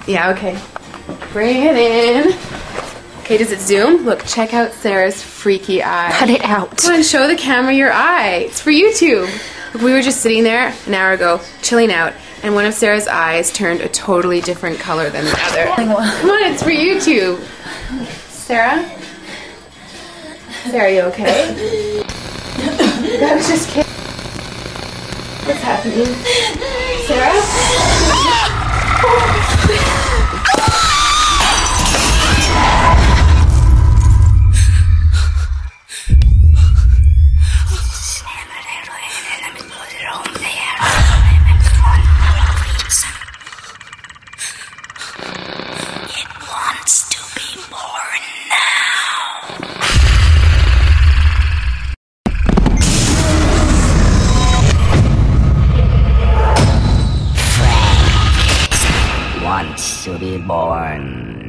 Yeah, okay. Bring it in. Okay, does it zoom? Look, check out Sarah's freaky eye. Cut it out. Come on, show the camera your eye. It's for YouTube. Look, we were just sitting there an hour ago, chilling out, and one of Sarah's eyes turned a totally different color than the other. Come on, it's for YouTube. Sarah? Sarah, are you okay? I was just kidding. What's happening? Sarah? It wants to be born now. Frank wants to be born